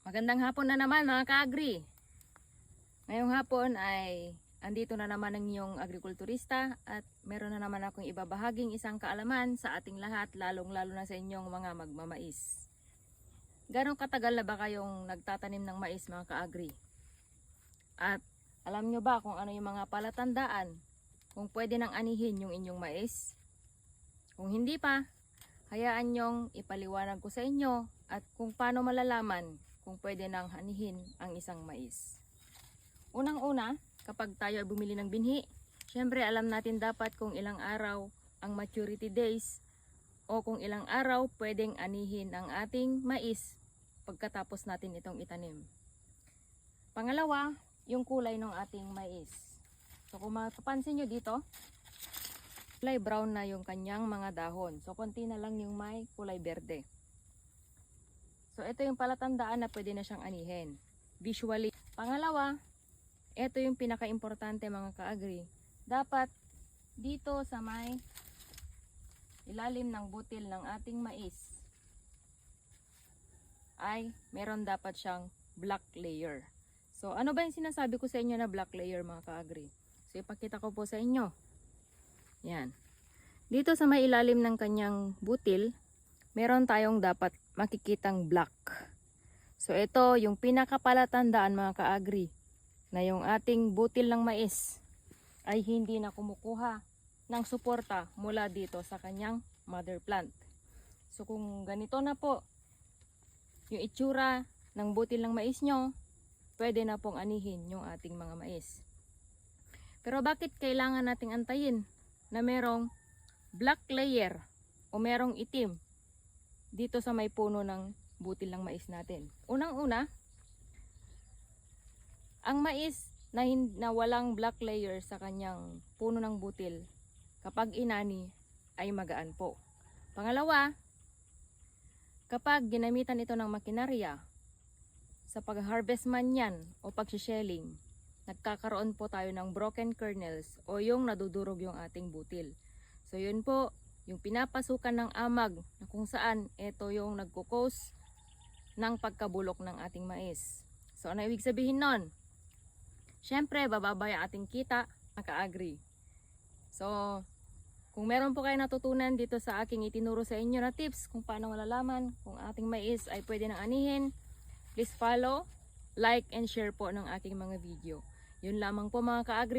Magandang hapon na naman mga ka-agri. Ngayong hapon ay andito na naman ang inyong agrikulturista at meron na naman akong ibabahaging isang kaalaman sa ating lahat, lalong-lalo na sa inyong mga magmamais. Gano'ng katagal na ba kayong nagtatanim ng mais mga ka-agri? At alam nyo ba kung ano yung mga palatandaan kung pwede nang anihin yung inyong mais? Kung hindi pa, hayaan nyong ipaliwanag ko sa inyo at kung paano malalaman kung pwede nang anihin ang isang mais. Unang-una, kapag tayo ay bumili ng binhi, syempre alam natin dapat kung ilang araw ang maturity days o kung ilang araw pwedeng anihin ang ating mais pagkatapos natin itong itanim. Pangalawa, yung kulay ng ating mais. So kung mapapansin nyo dito, kulay brown na yung kanyang mga dahon. So konti na lang yung may kulay berde. So ito yung palatandaan na pwede na siyang anihin visually. Pangalawa, ito yung pinaka-importante mga ka-agri. Dapat dito sa may ilalim ng butil ng ating mais ay meron dapat siyang black layer. So ano ba yung sinasabi ko sa inyo na black layer mga ka-agri? So ipakita ko po sa inyo. Yan. Dito sa may ilalim ng kanyang butil, meron tayong dapat makikitang black. So ito yung pinakapalatandaan mga ka-agri na yung ating butil ng mais ay hindi na kumukuha ng suporta mula dito sa kanyang mother plant. So kung ganito na po yung itsura ng butil ng mais nyo, pwede na pong anihin yung ating mga mais. Pero bakit kailangan nating antayin na merong black layer o merong itim dito sa may puno ng butil ng mais natin? Unang-una, ang mais na walang black layer sa kanyang puno ng butil, kapag inani ay magaan po. Pangalawa, kapag ginamitan ito ng makinarya sa pag-harvest man yan o pag-shelling, nagkakaroon po tayo ng broken kernels o yung nadudurog yung ating butil. So yun po, yung pinapasukan ng amag na kung saan ito yung nagkukos ng pagkabulok ng ating mais. So ano ibig sabihin nun? Syempre, bababa yung ating kita, naka-agri. So, kung meron po kayo natutunan dito sa aking itinuro sa inyo na tips kung paano malalaman kung ating mais ay pwede nang anihin, please follow, like, and share po ng aking mga video. Yun lamang po mga ka-agri.